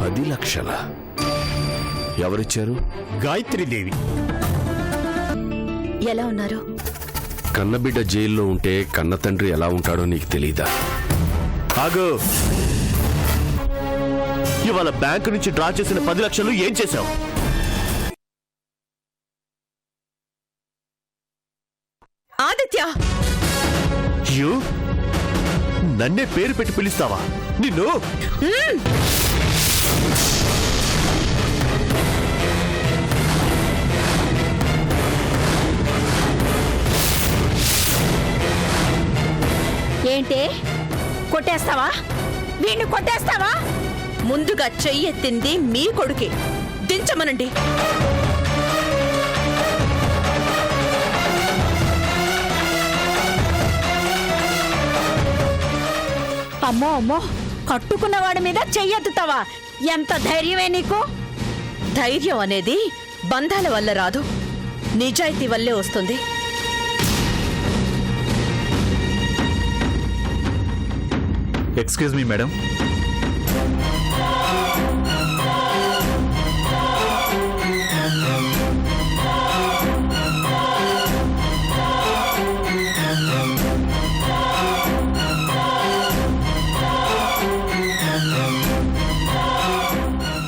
10 లక్షల ఎవరిచ్చారు? గాయత్రీదేవి. ఎలా ఉన్నారు? కన్నబిడ్డ జైల్లో ఉంటే కన్న తండ్రి ఎలా ఉంటాడో నీకు తెలీదా? ఆగు. ఇవాళ బ్యాంకు నుంచి డ్రా చేసిన 10 లక్షలు ఏం చేశావు? ఆదిత్య, నన్నే పేరు పెట్టి పిలుస్తావా? నిన్ను ఏంటే కొట్టేస్తావా? వీణ్ణి కొట్టేస్తావా? ముందుగా చెయ్యెత్తింది మీ కొడుకే, దించమనండి. అమ్మో అమ్మో, కట్టుకున్నవాడి మీద చెయ్యెత్తుతావా? ఎంత ధైర్యమే నీకు? ధైర్యం అనేది బంధాల వల్ల రాదు, నిజాయితీ వల్లే వస్తుంది. Excuse me madam.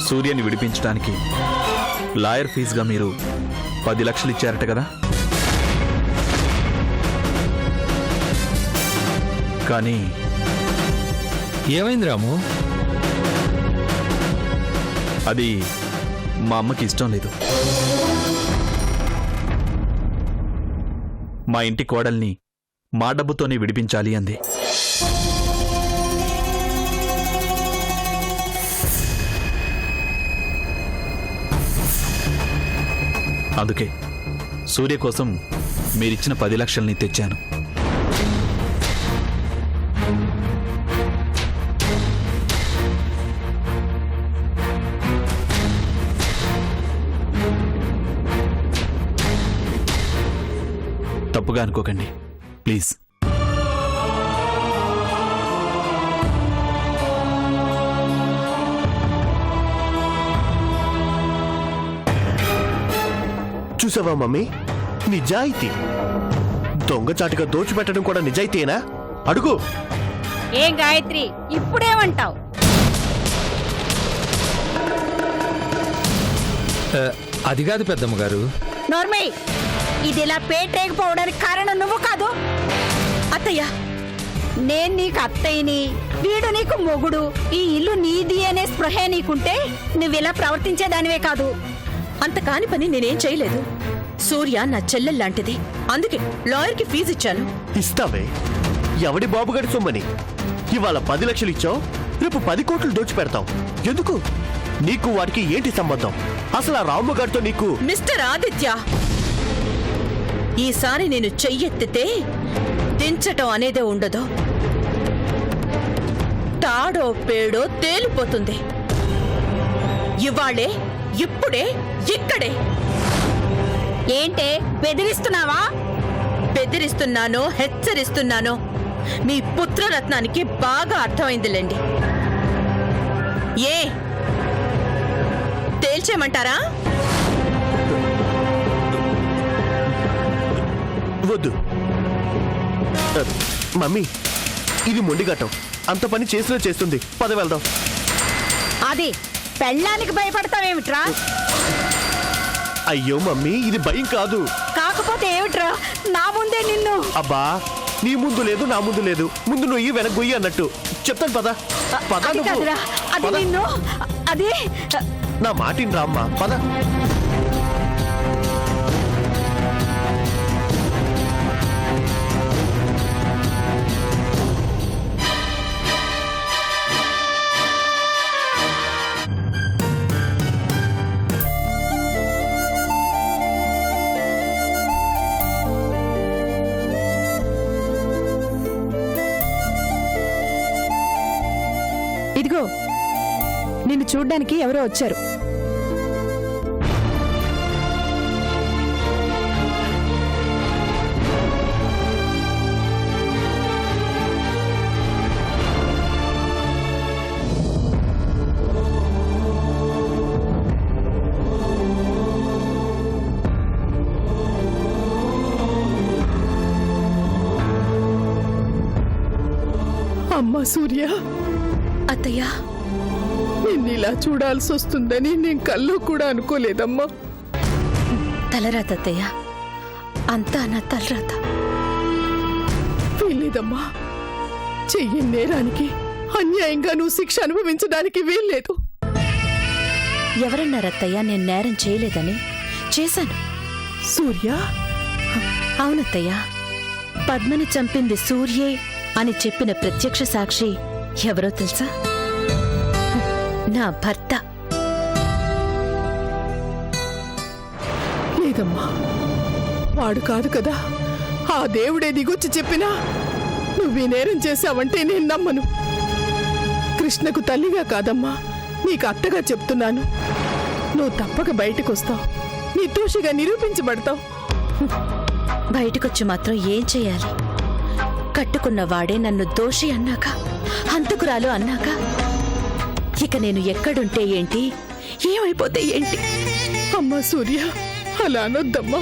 సూర్యని విడిపించడానికి లాయర్ ఫీజుగా మీరు 10 లక్షలు ఇచ్చారట కదా? కానీ ఏమైంది రాము? అది మా అమ్మకి ఇష్టం లేదు. మా ఇంటి కోడల్ని మా డబ్బుతోనే విడిపించాలి అంది. అందుకే సూర్య కోసం మీరిచ్చిన 10 లక్షల్ని తెచ్చాను. తప్పుగా అనుకోకండి ప్లీజ్. చూసావా మమ్మీ, నిజాయితీ. దొంగచాటుగా దోచిపెట్టడం కూడా నిజాయితీనా? అడుగు. ఏం గాయత్రి, ఇప్పుడేమంటావు? అది కాదు పెద్దమ్మ గారు. నోర్మై, ఇదిలా పేటరేకపోవడానికి కారణం నువ్వు కాదు. అత్తయ్య, నేను నీకు అత్తయ్యని, వీడు నీకు మొగుడు, ఈ ఇల్లు నీది అనే స్పృహే నీకుంటే నువ్విలా ప్రవర్తించేదానివే కాదు. అంత కాని పని నేనేం చేయలేదు. సూర్య నా చెల్లెల్లాంటిది, అందుకే లాయర్కి ఫీజు ఇచ్చాను. ఇస్తావే? ఎవడి బాబుగాడి సొమ్మని? ఇవాళ 10 లక్షలు ఇచ్చావు, రేపు 10 కోట్లు దోచిపెడతావు. ఎందుకు? నీకు వాడికి ఏంటి సంబంధం? అసలు ఆ రామ్మగారితో నీకు... మిస్టర్ ఆదిత్య, ఈసారి నేను చెయ్యెత్తితే దించటం అనేదే ఉండదు. తాడో పేడో తేలిపోతుంది. ఇవాళే, ఇప్పుడే, ఇక్కడే. ఏంటే బెదిరిస్తున్నావా? బెదిరిస్తున్నానో హెచ్చరిస్తున్నానో మీ పుత్రరత్నానికి బాగా అర్థమైందిలేండి. ఏ తేల్చేమంటారా? వద్దు మమ్మీ, ఇది మొండిగట్టం. అంత పని చేసినా చేస్తుంది. పద వెళ్దాం. అది పెళ్ళానికి భయపడతావేమిట్రా? అయ్యో మమ్మీ, ఇది భయం కాదు. కాకపోతే ఏమిట్రా, నా ముందే నిన్ను... అబ్బా, నీ ముందు లేదు, నా ముందు లేదు. ముందు నువ్వు వెనక గొయ్యి అన్నట్టు. చెప్తాను పద. పద నువ్వు. అది నిన్ను, అది నా మాటిని రామ్మా, పద. ఇదిగో, నిన్ను చూడ్డానికి ఎవరో వచ్చారు. సూర్య, అత్తయ్య నిన్నిలా చూడాల్సి వస్తుందని నేను కల్లో కూడా అనుకోలేదమ్మా. తలరాత అత్తయ్య, అంతా నా తలరాత. వీల్లేదమ్మా, చెయ్యని నేరానికి అన్యాయంగా నువ్వు శిక్ష అనుభవించడానికి వీల్లేదు. ఎవరన్నారత్తయ్య నేను నేరం చేయలేదని? చేశాను. సూర్య, అవునత్తయ్య, పద్మని చంపింది సూర్యే అని చెప్పిన ప్రత్యక్ష సాక్షి ఎవరో తెలుసా? నా భర్త. లేదమ్మా, వాడు కాదు కదా. ఆ దేవుడే దిగొచ్చి చెప్పినా నువ్వీ నేరం చేశావంటే నేను నమ్మను. కృష్ణకు తల్లిగా కాదమ్మా, నీకు అత్తగా చెప్తున్నాను. నువ్వు తప్పక బయటకొస్తావు, నిర్దోషిగా నిరూపించబడతావు. బయటకొచ్చి మాత్రం ఏం చేయాలి? కట్టుకున్న వాడే నన్ను దోషి అన్నాక, హంతకురాలు అన్నాక, ఇక నేను ఎక్కడుంటే ఏంటి, ఏమైపోతే ఏంటి? అమ్మా సూర్య, అలా అనొద్దమ్మా.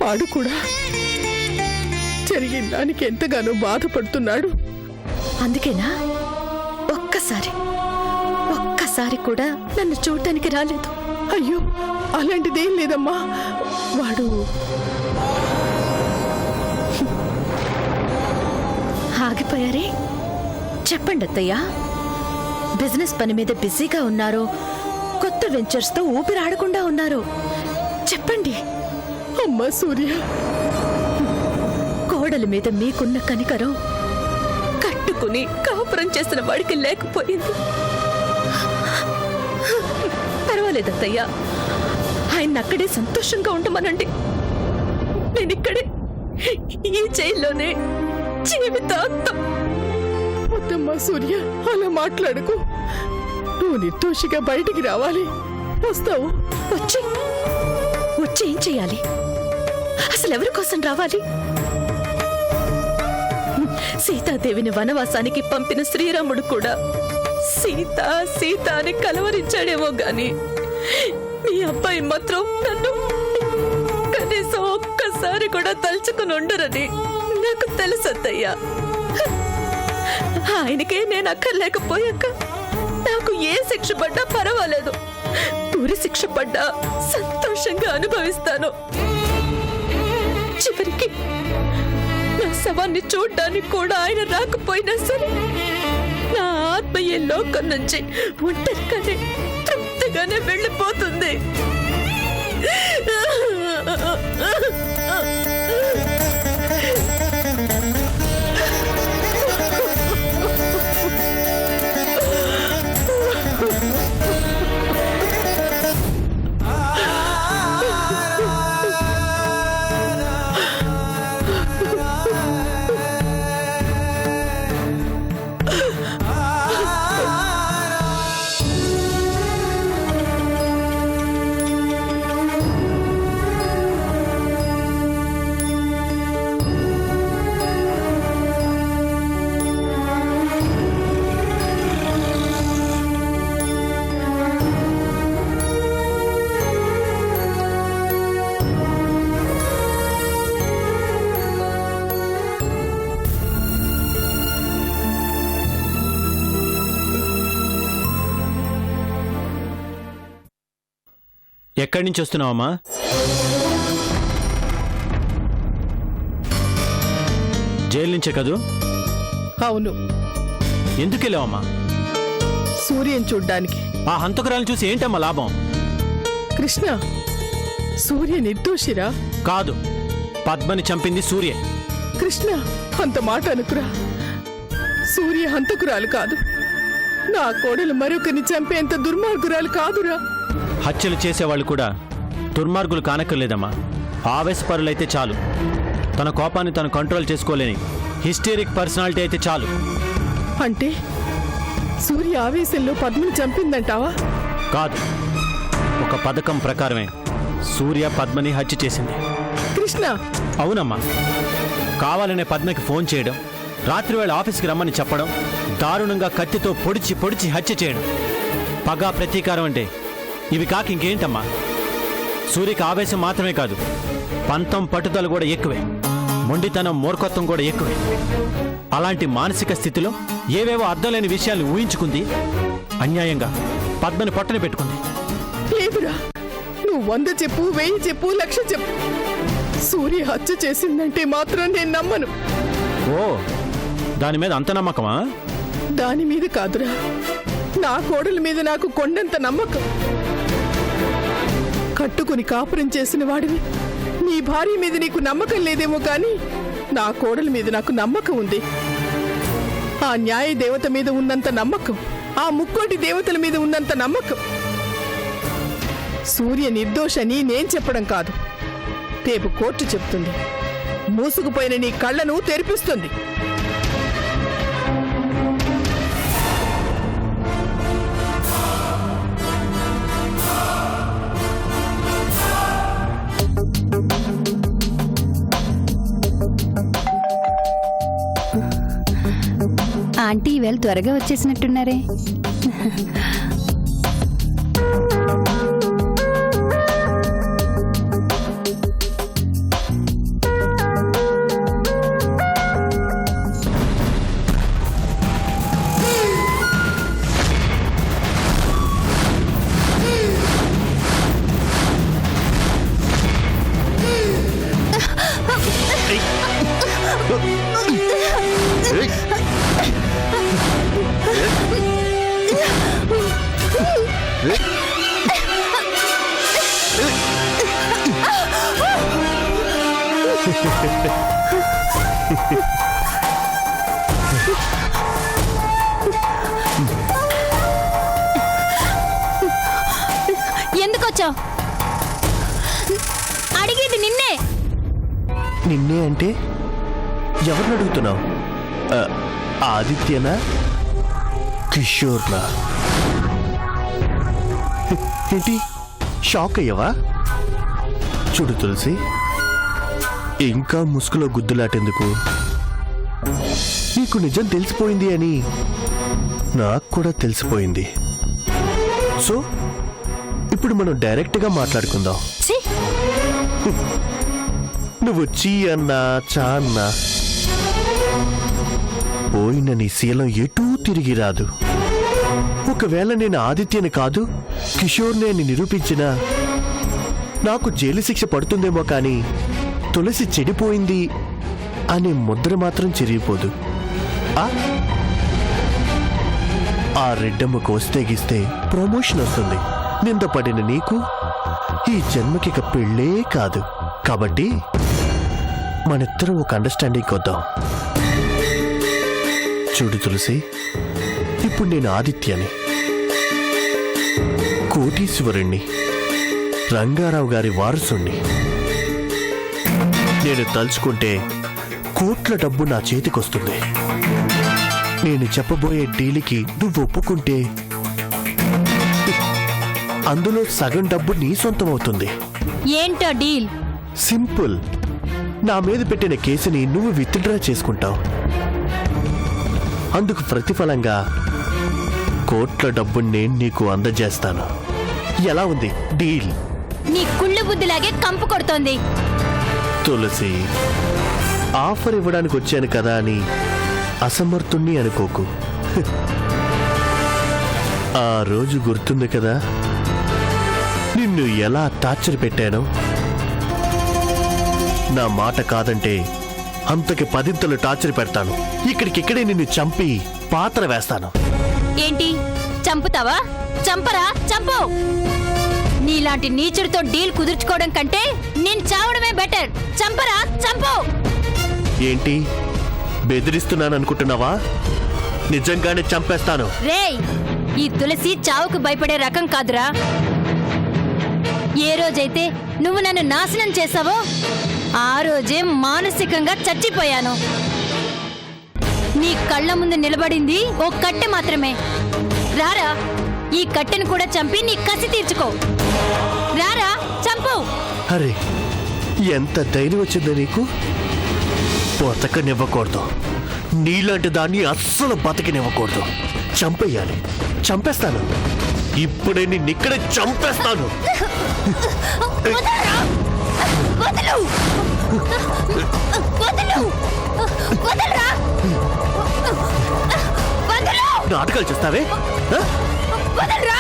వాడు కూడా జరిగిన దానికి ఎంతగానో బాధపడుతున్నాడు. అందుకేనా ఒక్కసారి కూడా నన్ను చూడటానికి రాలేదు? అయ్యో, అలాంటిదేం లేదమ్మా. వాడు ఆగిపోయారే? చెప్పండి అత్తయ్య, బిజినెస్ పని మీద బిజీగా ఉన్నారో, కొత్త వెంచర్స్ తో ఊపిరాడకుండా ఉన్నారో చెప్పండి. అమ్మా సూర్య, కోడలి మీద మీకున్న కనికరం కట్టుకుని కాపురం చేసిన వాడికి లేకపోయింది. పర్వాలేదత్తయ్య, ఆయన అక్కడే సంతోషంగా ఉండమనండి. నేనిక్కడే ఈ జైల్లోనే జీవితాంతం. వద్దమ్మా సూర్య, అలా మాట్లాడుకు. నువ్వు నిర్దోషిగా బయటికి రావాలి. వస్తావు? వచ్చి ఏం చెయ్యాలి? అసలు ఎవరి కోసం రావాలి? సీతాదేవిని వనవాసానికి పంపిన శ్రీరాముడు కూడా సీత అని కలవరించాడేమో గాని మీ అబ్బాయి మాత్రం నన్ను కనీసం ఒక్కసారి కూడా తలుచుకుని ఉండరని నాకు తెలుసత్తయ్యా. ఆయనకే నేను అక్కర్లేకపోయాక నాకు ఏ శిక్ష పడ్డా పర్వాలేదు, పూరి శిక్ష పడ్డా సంతోషంగా అనుభవిస్తాను. చివరికి నా శవాన్ని చూడ్డానికి కూడా ఆయన రాకపోయినా సరే నా ఆత్మ ఈ లోకం నుంచి ఒంటరిగానే తృప్తిగానే వెళ్ళిపోతుంది. ఎక్కడి నుంచి వస్తున్నావమ్మా? జైలు నుంచే కదూ? అవును. ఎందుకు వెళ్ళావమ్మా? సూర్యని చూడ్డానికి. ఆ హంతకురాలను చూసి ఏంటమ్మా లాభం? కృష్ణ, సూర్య నిర్దోషిరా? కాదు, పద్మని చంపింది సూర్య. కృష్ణ, అంత మాట అనుకురా. సూర్య హంతకురాలు కాదు. నా కోడలు మరొకరిని చంపేంత దుర్మార్గురాలు కాదురా. హత్యలు చేసేవాళ్ళు కూడా దుర్మార్గులు కానక్కర్లేదమ్మా. ఆవేశపరులైతే చాలు. తన కోపాన్ని తను కంట్రోల్ చేసుకోలేని హిస్టరిక్ పర్సనాలిటీ అయితే చాలు. అంటే సూర్య ఆవేశంలో పద్మని చంపిందంటావా? కాదు, ఒక పథకం ప్రకారమే సూర్య పద్మని హత్య చేసింది. కృష్ణ, అవునమ్మా. కావాలనే పద్మకి ఫోన్ చేయడం, రాత్రివేళ ఆఫీస్కి రమ్మని చెప్పడం, దారుణంగా కత్తితో పొడిచి హత్య చేయడం. పగా ప్రతీకారం అంటే ఇవి కాక ఇంకేంటమ్మా? సూర్యకి ఆవేశం మాత్రమే కాదు, పంతం పట్టుదల కూడా ఎక్కువే. మొండితనం మూర్ఖత్వం కూడా ఎక్కువే. అలాంటి మానసిక స్థితిలో ఏవేవో అర్థం లేని విషయాలు ఊహించుకుంది. అన్యాయంగా పద్మని పొట్టని పెట్టుకుంది. లేదురా, నువ్వు 100 చెప్పు, 1000 చెప్పు, 1,00,000 చెప్పు, సూర్య హత్య చేసిందంటే మాత్రం నేను నమ్మను. ఓ, దాని మీద అంత నమ్మకమా? దాని మీద కాదురా, నా కోడల మీద నాకు కొండంత నమ్మకం. కట్టుకుని కాపురం చేసిన వాడివి, నీ భార్య మీద నీకు నమ్మకం లేదేమో కానీ నా కోడల మీద నాకు నమ్మకం ఉంది. ఆ న్యాయ దేవత మీద ఉన్నంత నమ్మకం, ఆ ముక్కోటి దేవతల మీద ఉన్నంత నమ్మకం. సూర్య నిర్దోషని నేను చెప్పడం కాదు, రేపు కోర్టు చెప్తుంది. మూసుకుపోయిన నీ కళ్ళను తెరిపిస్తుంది. ఆంటీ ఈవేళ త్వరగా వచ్చేసినట్టున్నారే. ఎందుకొచ్చావు? అడిగేది నిన్నే. నిన్నే అంటే ఎవరిని అడుగుతున్నావు? ఆదిత్యనా, కిషోర్నా? ఏంటి షాక్ అయ్యవా? చూడు తులసి, ఇంకా ముసుగులో గుద్దులాటెందుకు? నీకు నిజం తెలిసిపోయింది అని నాకు కూడా తెలిసిపోయింది. సో ఇప్పుడు మనం డైరెక్ట్గా మాట్లాడుకుందాం. ఛీ! నువ్వు చీ అన్నా చా అన్నా పోయిన నీ శీలం ఎటూ తిరిగి రాదు. ఒకవేళ నేను ఆదిత్యని కాదు కిషోర్ని అని నిరూపించినా నాకు జైలు శిక్ష పడుతుందేమో కానీ తులసి చెడిపోయింది అనే ముద్ర మాత్రం చెరిగిపోదు. ఆ రెడ్డమ్మకు వస్తే గిస్తే ప్రమోషన్ వస్తుంది. నిందపడిన నీకు ఈ జన్మకిక పెళ్ళే కాదు. కాబట్టి మనిద్దరం ఒక అండర్స్టాండింగ్ వద్దాం. చూడు తులసి, ఇప్పుడు నేను ఆదిత్యని, కోటీశ్వరుణ్ణి, రంగారావు గారి వారసుణ్ణి. నేను తలుచుకుంటే కోట్ల డబ్బు నా చేతికొస్తుంది. నేను చెప్పబోయే డీల్కి నువ్వు ఒప్పుకుంటే అందులో సగం డబ్బు నీ సొంతం అవుతుంది. ఏంటో డీల్? సింపుల్. నా మీద పెట్టిన కేసుని నువ్వు విత్డ్రా చేసుకుంటావు. అందుకు ప్రతిఫలంగా కోట్ల డబ్బు నేను నీకు అందజేస్తాను. ఎలా ఉంది డీల్? నీ కుళ్ళు బుద్ధిలాగే కంపు కొడుతోంది. తులసి, ఆఫర్ ఇవ్వడానికి వచ్చాను కదా అని అసమర్థుణ్ణి అనుకోకు. ఆ రోజు గుర్తుంది కదా నిన్ను ఎలా టార్చర్ పెట్టానో? నా మాట కాదంటే అంతకి 10 టార్చర్ పెడతాను. ఇక్కడికిక్కడే నిన్ను చంపి పాత్ర వేస్తాను. ఏంటి చంపుతావా? చంపరా, చంపు. నీలాంటి నీచుడితో డీల్ కుదుర్చుకోవడం కంటే నేను చావడమే బెటర్. చంపరా, చంపు. ఏంటి బెదిరిస్తున్నాను అనుకుంటున్నావా? నిజంగానే చంపేస్తాను. రేయ్, ఈ తులసి చావుకు భయపడే రకం కాదురా. ఏ రోజైతే నువ్వు నన్ను నాశనం చేసావో ఆ రోజే మానసికంగా చచ్చిపోయాను. నీ కళ్ళ ముందు నిలబడింది ఓ కట్టె మాత్రమే. రారా, ఈ కట్టెను కూడా చంపి నీ కసి తీర్చుకో. రారా, చంపు. అరే, ఎంత ధైర్యం వచ్చిందో నీకు? బతకనివ్వకూడదు. నీలాంటి దాన్ని అస్సలు బతకనివ్వకూడదు. చంపేయాలి. చంపేస్తాను. ఇప్పుడే నిన్నిక్కడే చంపేస్తాను. వదలరా. వదలు వదలు వదలరా వదలు నాటకాలు చేస్తావే ఆ? వదలరా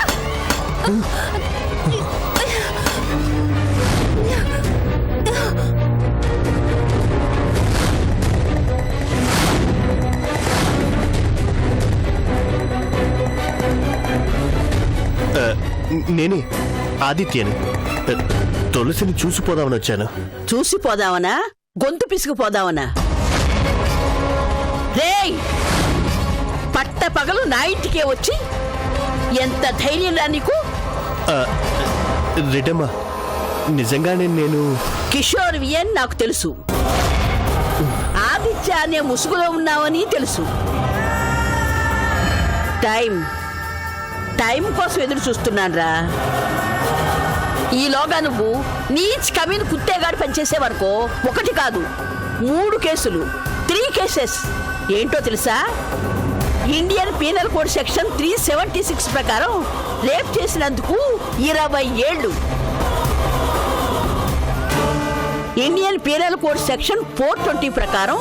నేనే ఆదిత్యని తులసిని చూసిపోదామని వచ్చాను. చూసిపోదావనా గొంతు పిసుకుపోదావనా? రేయ్, పట్ట పగలు నా ఇంటికే వచ్చి ఎంత ధైర్యం రా నీకు? రెడ్డమ్మా, నిజంగానే నేను కిషోర్ వియన్ నాకు తెలుసు. ఆదిత్య అనే ముసుగులో ఉన్నావని తెలుసు. టైం కోసం ఎదురు చూస్తున్నాను రా. ఈలోగా నువ్వు నీచ్ కమీన్ కుత్తేగాడు పనిచేసేవనుకో, 1 కాదు 3 కేసులు, 3 కేసెస్. ఏంటో తెలుసా? ఇండియన్ పీనల్ కోడ్ సెక్షన్ 376 ప్రకారం రేప్ చేసినందుకు 20 ఏళ్ళు, ఇండియన్ పీనల్ కోడ్ సెక్షన్ 420 ప్రకారం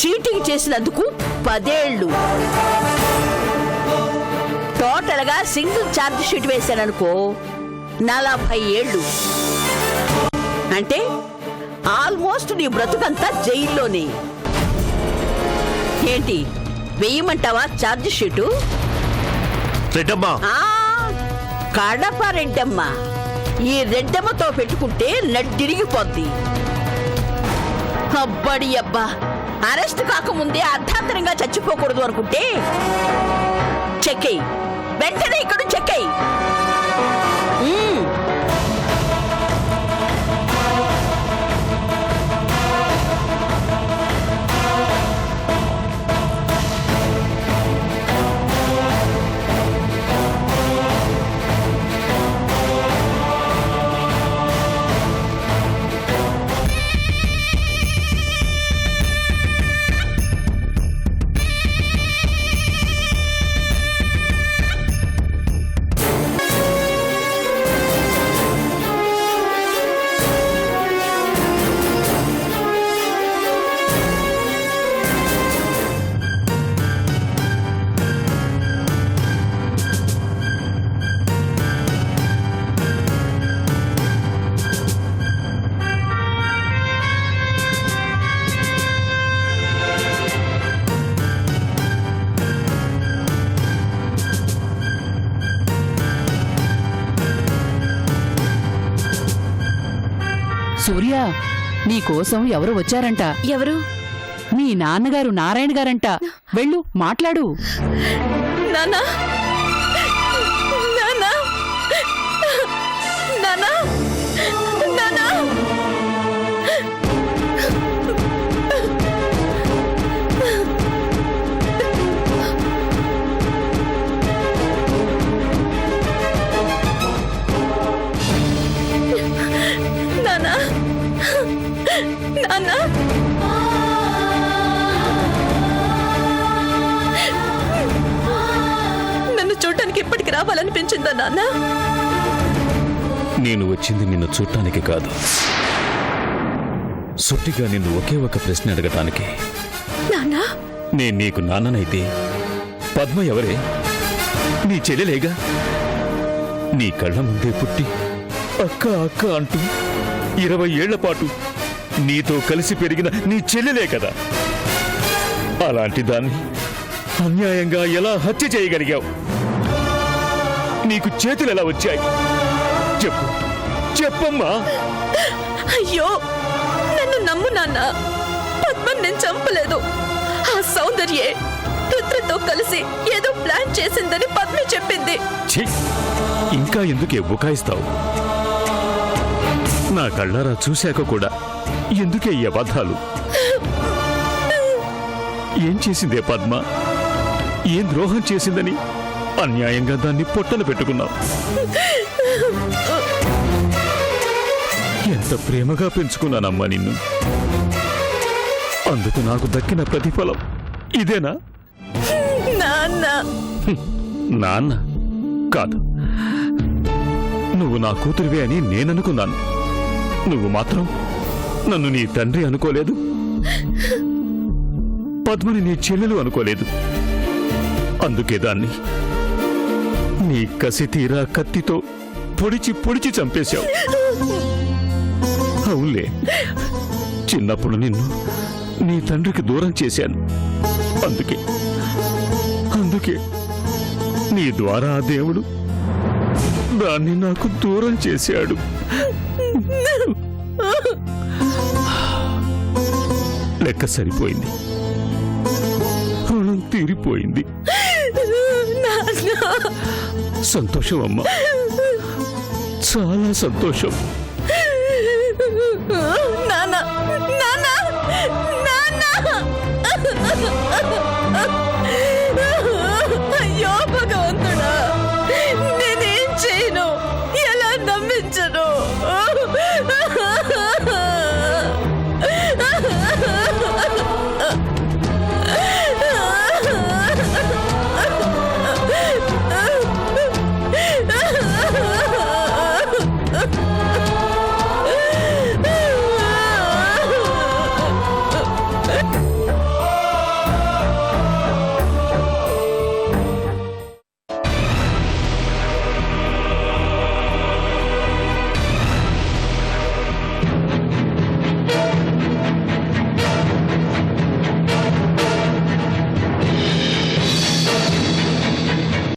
చీటింగ్ చేసినందుకు 10 ఏళ్ళు. టోటల్ గా సింగిల్ ఛార్జ్ షీట్ వేశాననుకో 40 ఏళ్ళు. అంటే ఆల్మోస్ట్ నీ బ్రతుకంతా జైల్లోనే. ఏంటి వెయ్యమంటావా ఛార్జ్ షీటు? రెడ్డమ్మా, కడప రెడ్డమ్మ. ఈ రెడ్డమ్మతో పెట్టుకుంటే నడ్డిరిగిపోద్ది. అబ్బడి అబ్బా, అరెస్ట్ కాకముందే అర్ధాంతరంగా చచ్చిపోకూడదు అనుకుంటే చెక్కేయి, వెంటనే ఇక్కడ చెక్కేయి. సూర్య, నీకోసం ఎవరు వచ్చారంట. ఎవరు? మీ నాన్నగారు నారాయణ గారంట. వెళ్ళు, మాట్లాడు. నానా నానా నానా నానా నానా నానా నన్ను చూడటానికి ఇప్పటికి రావాలనిపించిందా నాన్న? నేను వచ్చింది నిన్ను చూడటానికి కాదు, సుట్టిగా నిన్ను ఒకే ఒక ప్రశ్న అడగటానికి. నాన్నా, నేను నీకు నాన్ననైతే పద్మ ఎవరే? నీ చెల్లెలేగా. నీ కళ్ళ ముందే పుట్టి అక్క అక్క అంటూ 20 ఏళ్ల పాటు నీతో కలిసి పెరిగిన నీ చెల్లెలే కదా. అలాంటి దాన్ని అన్యాయంగా ఎలా హత్య చేయగలిగావు? నీకు చేతులు ఎలా వచ్చాయి? చెప్పు, చెప్పమ్మా. అయ్యో, నన్ను నమ్ము నాన్న. పద్మని నేను చంపలేదు. ఆ సౌందర్యే రుద్రతో కలిసి ఏదో ప్లాన్ చేసిందని పద్మ చెప్పింది. ఛీ, ఇంకా ఎందుకే బుకాయిస్తావు? నా కళ్ళారా చూశాక కూడా ఎందుకే ఈ అబద్ధాలు? ఏం చేసిందే పద్మ? ఏం ద్రోహం చేసిందని అన్యాయంగా దాన్ని పొట్టలు పెట్టుకున్నావు? ఎంత ప్రేమగా పెంచుకున్నానమ్మా నిన్ను. అందుకు నాకు దక్కిన ప్రతిఫలం ఇదేనా? నాన్న, నాన్న కాదు, నువ్వు నా కూతురివే అని నేననుకున్నాను. నువ్వు మాత్రం నన్ను నీ తండ్రి అనుకోలేదు, పద్మని నీ చెల్లెలు అనుకోలేదు. అందుకే దాన్ని నీ కసి తీరా కత్తితో పొడిచి పొడిచి చంపేశావు. అవునులే, చిన్నప్పుడు నిన్ను నీ తండ్రికి దూరం చేశాను. అందుకే నీ ద్వారా ఆ దేవుడు దాన్ని నాకు దూరం చేశాడు. లెక్క సరిపోయింది, రుణం తీరిపోయింది. సంతోషం అమ్మా, చాలా సంతోషం. నాన్న